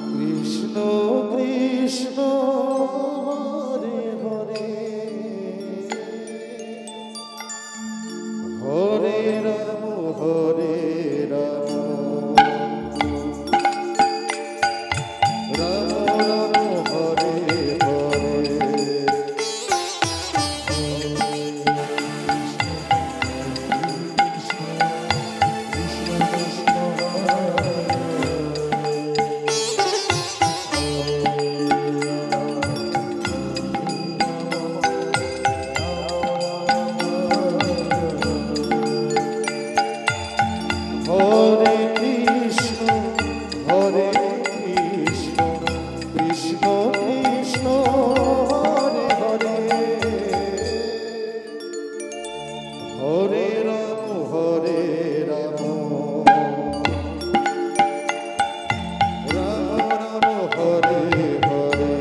Krishna Krishna Hare Hare Hare Ram Hare Ram Ram Ram Hare Hare Hare Krishna Hare Krishna Krishna Krishna Hare Hare Hare Ram Hare Ram Ram Ram Hare Hare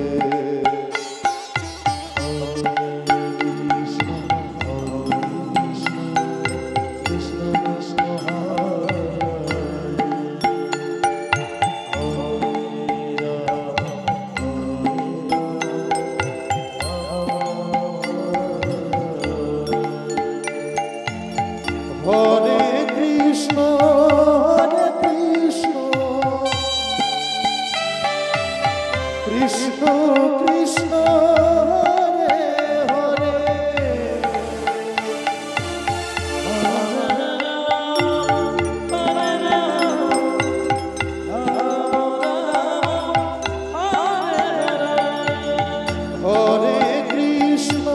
Hare Krishna Krishna Krishna Hare Hare Hare Krishna Krishna Krishna Hare Hare Hare Krishna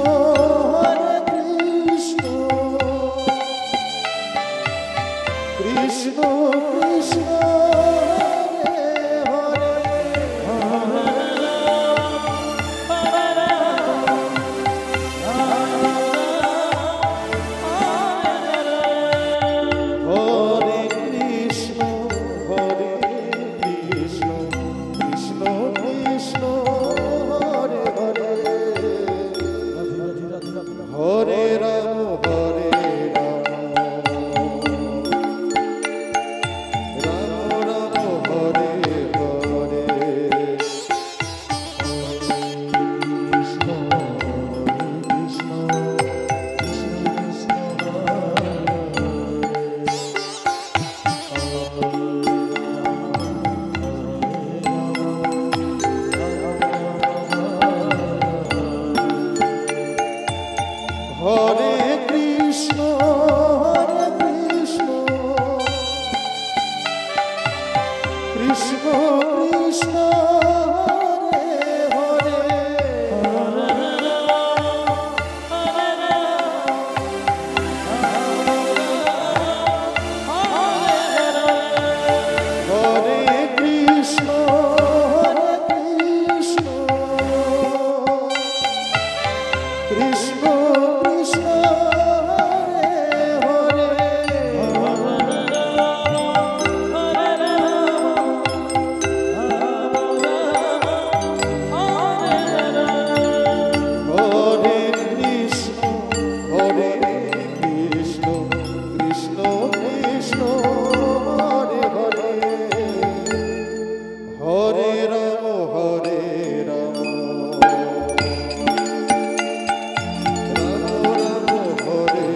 Krishna Krishna Hare Hare Hare Ram Hare Hare Krishna Krishna Krishna Hare Hare Hare Krishna Krishna Krishna Hare Ram Hare Ram Ram Ram Hare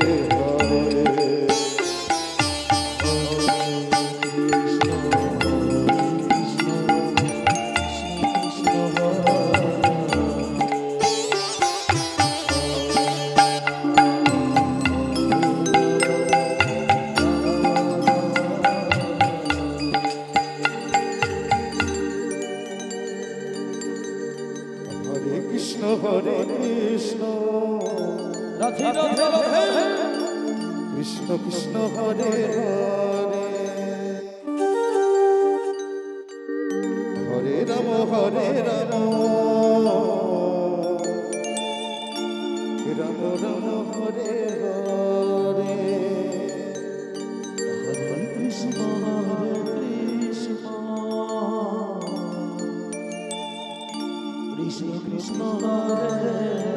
Hare Krishna Hare Krishna Radhe Radhe Radhe Krishna Krishna Hare Hare Hare Ram Ram Ram Hare Hare Hare Krishna Krishna Krishna Hare